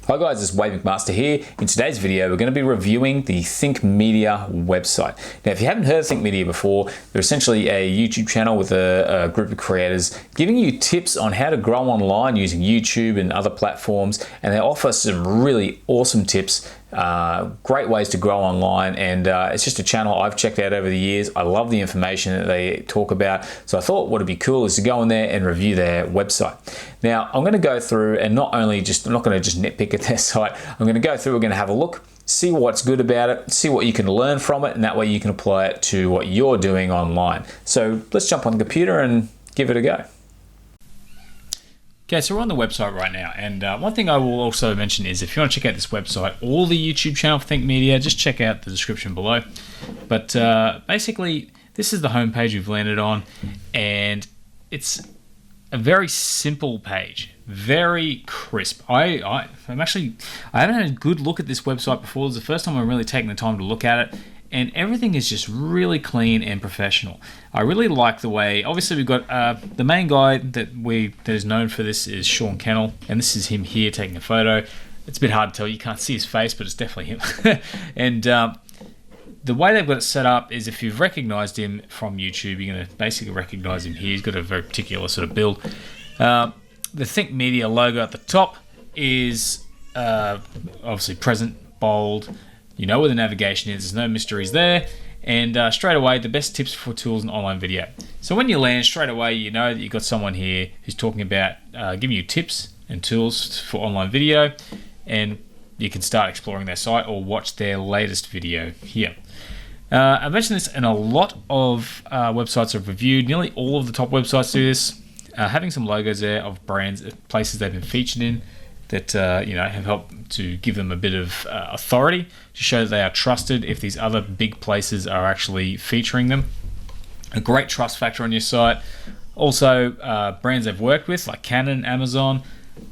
Hi guys, it's Wade McMaster here. In today's video, we're going to be reviewing the Think Media website. Now, if you haven't heard of Think Media before, they're essentially a YouTube channel with a group of creators giving you tips on how to grow online using YouTube and other platforms, and they offer some really awesome tips, great ways to grow online, and it's just a channel I've checked out over the years. I love the information that they talk about, so I thought what would be cool is to go in there and review their website. Now, I'm going to go through and I'm not going to just nitpick at their site. I'm going to go through, we're going to have a look, see what's good about it, see what you can learn from it, and that way you can apply it to what you're doing online. So let's jump on the computer and give it a go. Okay, so we're on the website right now, and one thing I will also mention is if you want to check out this website or the YouTube channel for Think Media, just check out the description below. But basically, this is the homepage we've landed on, and it's a very simple page, very crisp. I haven't had a good look at this website before. It's the first time I'm really taking the time to look at it, and everything is just really clean and professional. I really like the way, obviously we've got the main guy that is known for this is Sean Kennel, and this is him here taking a photo. It's a bit hard to tell, you can't see his face, but it's definitely him. And the way they've got it set up is if you've recognized him from YouTube, you're going to basically recognize him here. He's got a very particular sort of build. The Think Media logo at the top is obviously present, bold. You know where the navigation is. There's no mysteries there. And straight away, the best tips for tools in online video. So when you land, straight away, you know that you've got someone here who's talking about giving you tips and tools for online video. And you can start exploring their site or watch their latest video here. I mentioned this in a lot of websites I've reviewed. Nearly all of the top websites do this. Having some logos there of brands, places they've been featured in that have helped to give them a bit of authority to show that they are trusted if these other big places are actually featuring them. A great trust factor on your site. Also, brands they've worked with like Canon, Amazon.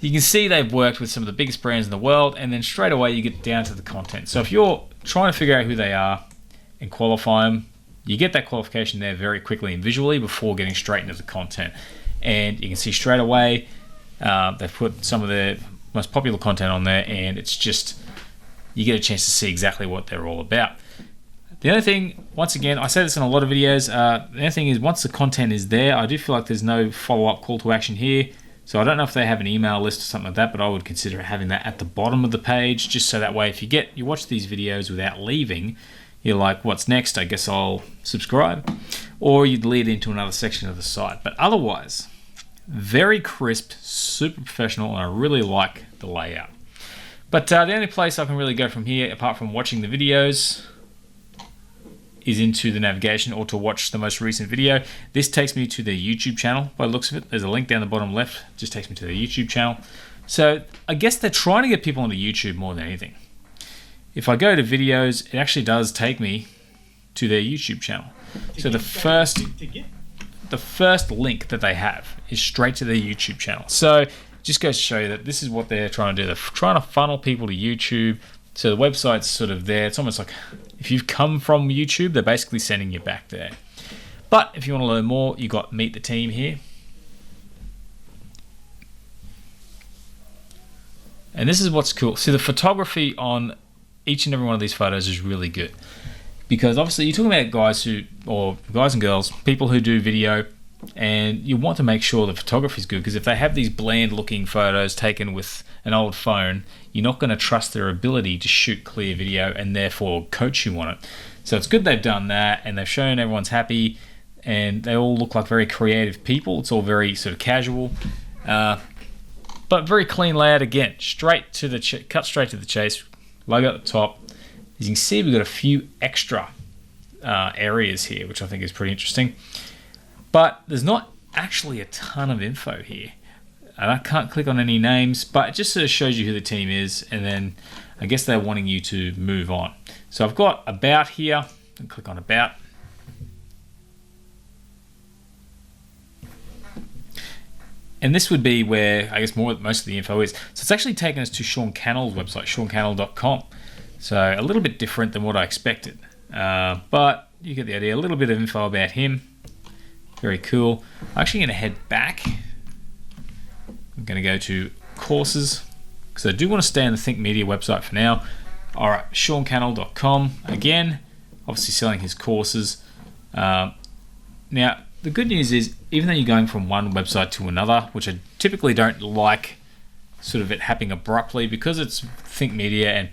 You can see they've worked with some of the biggest brands in the world, and then straight away you get down to the content. So if you're trying to figure out who they are and qualify them, you get that qualification there very quickly and visually before getting straight into the content. And you can see straight away they've put some of their most popular content on there, and it's just, you get a chance to see exactly what they're all about. The other thing, once again, I say this in a lot of videos, the other thing is once the content is there, I do feel like there's no follow-up call to action here. So I don't know if they have an email list or something like that, but I would consider having that at the bottom of the page, just so that way if you watch these videos without leaving, you're like, what's next? I guess I'll subscribe. Or you'd lead into another section of the site. But otherwise, very crisp, super professional, and I really like the layout. But the only place I can really go from here, apart from watching the videos, is into the navigation or to watch the most recent video. This takes me to their YouTube channel by the looks of it. There's a link down the bottom left, just takes me to their YouTube channel. So I guess they're trying to get people onto YouTube more than anything. If I go to videos, it actually does take me to their YouTube channel. So the first link that they have is straight to their YouTube channel. So just goes to show you that this is what they're trying to do. They're trying to funnel people to YouTube. So the website's sort of there. It's almost like if you've come from YouTube, they're basically sending you back there. But if you want to learn more, you've got Meet the Team here. And this is what's cool. See, the photography on each and every one of these photos is really good. Because obviously you're talking about guys and girls, people who do video, and you want to make sure the photography is good, because if they have these bland looking photos taken with an old phone, you're not going to trust their ability to shoot clear video and therefore coach you on it. So it's good they've done that, and they've shown everyone's happy, and they all look like very creative people. It's all very sort of casual, but very clean layout again. Cut straight to the chase. Logo at the top. As you can see, we've got a few extra areas here, which I think is pretty interesting. But there's not actually a ton of info here. And I can't click on any names, but it just sort of shows you who the team is, and then I guess they're wanting you to move on. So I've got About here, and click on About. And this would be where I guess most of the info is. So it's actually taken us to Sean Cannell's website, seancannell.com. So a little bit different than what I expected. But you get the idea. A little bit of info about him. Very cool. I'm actually going to head back. I'm going to go to courses. because I do want to stay on the Think Media website for now. All right, SeanCannell.com. Again, obviously selling his courses. Now, the good news is, even though you're going from one website to another, which I typically don't like sort of it happening abruptly, because it's Think Media, and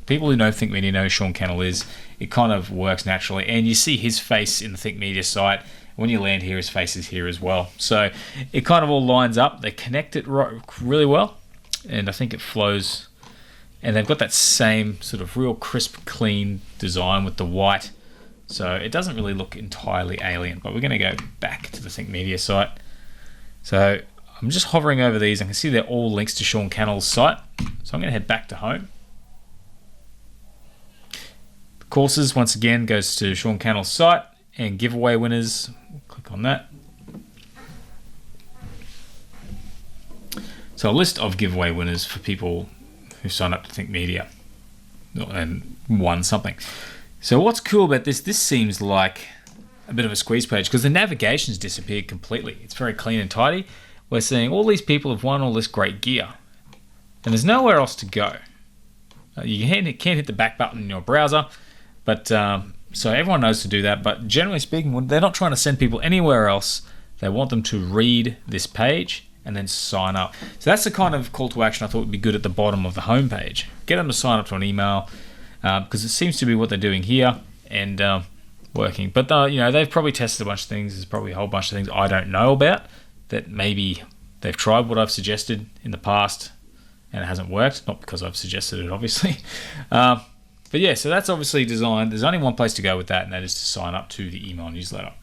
people who know Think Media know who Sean Cannell is, it kind of works naturally. And you see his face in the Think Media site. When you land here, his face is here as well. So it kind of all lines up. They connect it really well, and I think it flows. And they've got that same sort of real crisp, clean design with the white. So it doesn't really look entirely alien, but we're going to go back to the Think Media site. So I'm just hovering over these. I can see they're all links to Sean Cannell's site. So I'm going to head back to home. The courses, once again, goes to Sean Cannell's site, and giveaway winners. We'll click on that. So a list of giveaway winners for people who sign up to Think Media and won something. So what's cool about this seems like a bit of a squeeze page, because the navigation's disappeared completely. It's very clean and tidy. We're seeing all these people have won all this great gear, and there's nowhere else to go. You can't hit the back button in your browser, but so everyone knows to do that. But generally speaking, they're not trying to send people anywhere else. They want them to read this page and then sign up. So that's the kind of call to action I thought would be good at the bottom of the home page. Get them to sign up to an email, because it seems to be what they're doing here, and working. But they've probably tested a bunch of things. There's probably a whole bunch of things I don't know about that maybe they've tried what I've suggested in the past and it hasn't worked. Not because I've suggested it, obviously. But yeah, so that's obviously designed. There's only one place to go with that, and that is to sign up to the email newsletter.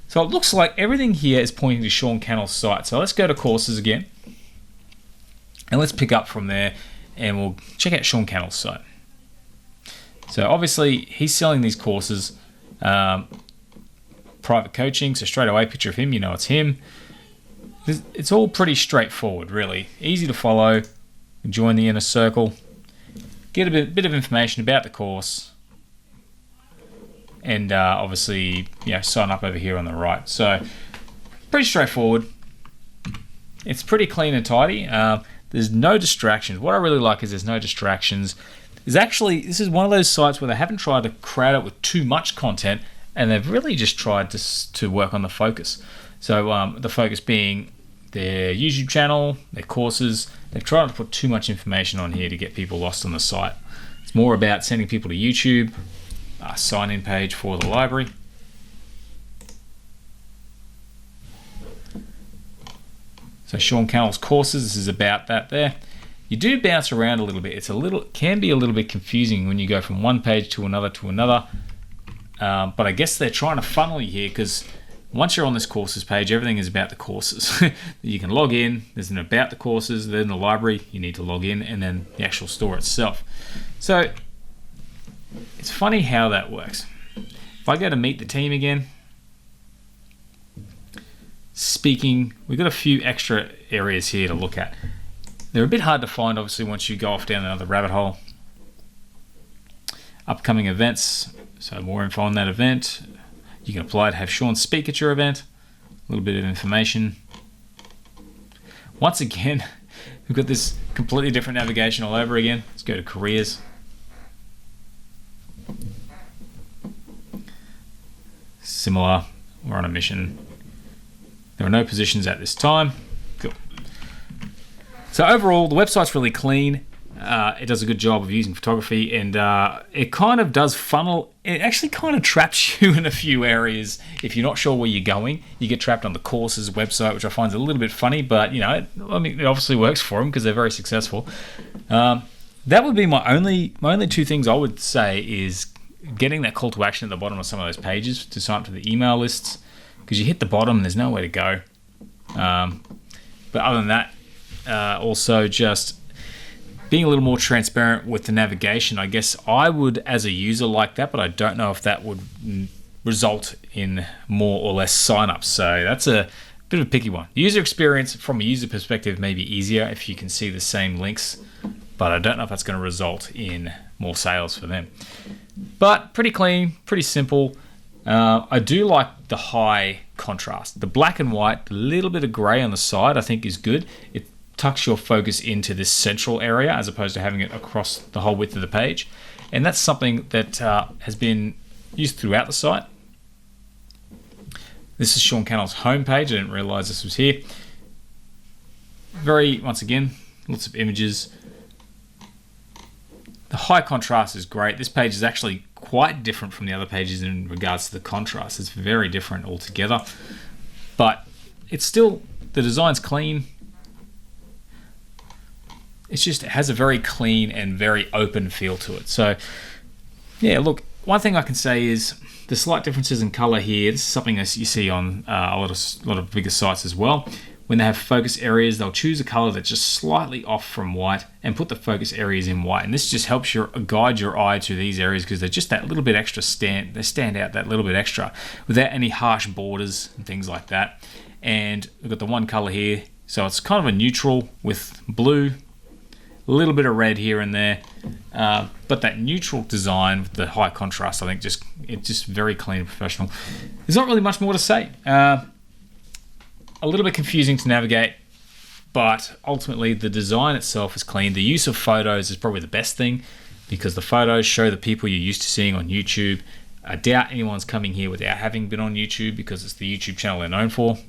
So it looks like everything here is pointing to Sean Cannell's site. So let's go to courses again, and let's pick up from there, and we'll check out Sean Cannell's site. So obviously he's selling these courses, private coaching. So straight away, picture of him, it's him. It's all pretty straightforward, really. Easy to follow. Join the inner circle. Get a bit of information about the course. And obviously, sign up over here on the right. So pretty straightforward. It's pretty clean and tidy. There's no distractions. What I really like is there's no distractions. This is one of those sites where they haven't tried to crowd it with too much content, and they've really just tried to work on the focus. So the focus being their YouTube channel, their courses. They've tried to put too much information on here to get people lost on the site. It's more about sending people to YouTube, a sign-in page for the library. So Sean Cannell's courses, this is about that there. You do bounce around a little bit. It can be a little bit confusing when you go from one page to another. But I guess they're trying to funnel you here, because once you're on this courses page, everything is about the courses. You can log in, there's an about the courses, then the library, you need to log in, and then the actual store itself. So it's funny how that works. If I go to meet the team again, speaking, we've got a few extra areas here to look at. They're a bit hard to find, obviously, once you go off down another rabbit hole. Upcoming events, so more info on that event. You can apply to have Sean speak at your event. A little bit of information. Once again, we've got this completely different navigation all over again. Let's go to careers. Similar, we're on a mission. There are no positions at this time. Cool. So overall, the website's really clean. It does a good job of using photography, and it kind of does funnel. It actually kind of traps you in a few areas. If you're not sure where you're going, you get trapped on the courses website, which I find is a little bit funny, but it obviously works for them because they're very successful. That would be my only two things I would say is getting that call to action at the bottom of some of those pages to sign up to the email lists, because you hit the bottom and there's nowhere to go. But other than that, also just being a little more transparent with the navigation. I guess I would, as a user, like that, but I don't know if that would result in more or less signups. So that's a bit of a picky one. The user experience from a user perspective may be easier if you can see the same links, but I don't know if that's going to result in more sales for them. But pretty clean, pretty simple. I do like the high contrast. The black and white, a little bit of grey on the side, I think is good. It tucks your focus into this central area as opposed to having it across the whole width of the page. And that's something that has been used throughout the site. This is Sean Cannell's homepage. I didn't realize this was here. Once again, lots of images. The high contrast is great. This page is actually quite different from the other pages in regards to the contrast. It's very different altogether. But it's still, the design's clean. It has a very clean and very open feel to it. So, yeah, look, one thing I can say is the slight differences in color here. This is something that you see on a lot of bigger sites as well. When they have focus areas, they'll choose a color that's just slightly off from white and put the focus areas in white. And this just helps guide your eye to these areas because they're just that little bit extra they stand out that little bit extra without any harsh borders and things like that. And we've got the one color here. So it's kind of a neutral with blue, a little bit of red here and there. But that neutral design with the high contrast, I think it's just very clean and professional. There's not really much more to say. A little bit confusing to navigate, but ultimately the design itself is clean. The use of photos is probably the best thing because the photos show the people you're used to seeing on YouTube. I doubt anyone's coming here without having been on YouTube because it's the YouTube channel they're known for.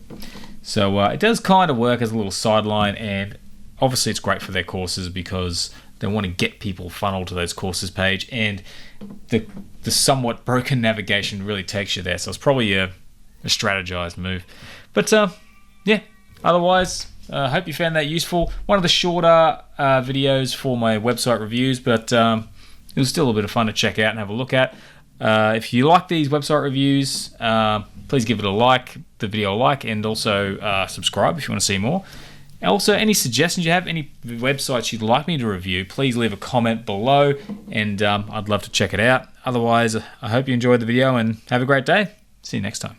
So it does kind of work as a little sideline, and obviously it's great for their courses because they want to get people funneled to those courses page, and the somewhat broken navigation really takes you there. So it's probably a strategized move. But yeah, otherwise, I hope you found that useful. One of the shorter videos for my website reviews, but it was still a bit of fun to check out and have a look at. If you like these website reviews, please give it the video a like, and also subscribe if you want to see more. Also, any suggestions you have, any websites you'd like me to review, please leave a comment below, and I'd love to check it out. Otherwise, I hope you enjoyed the video and have a great day. See you next time.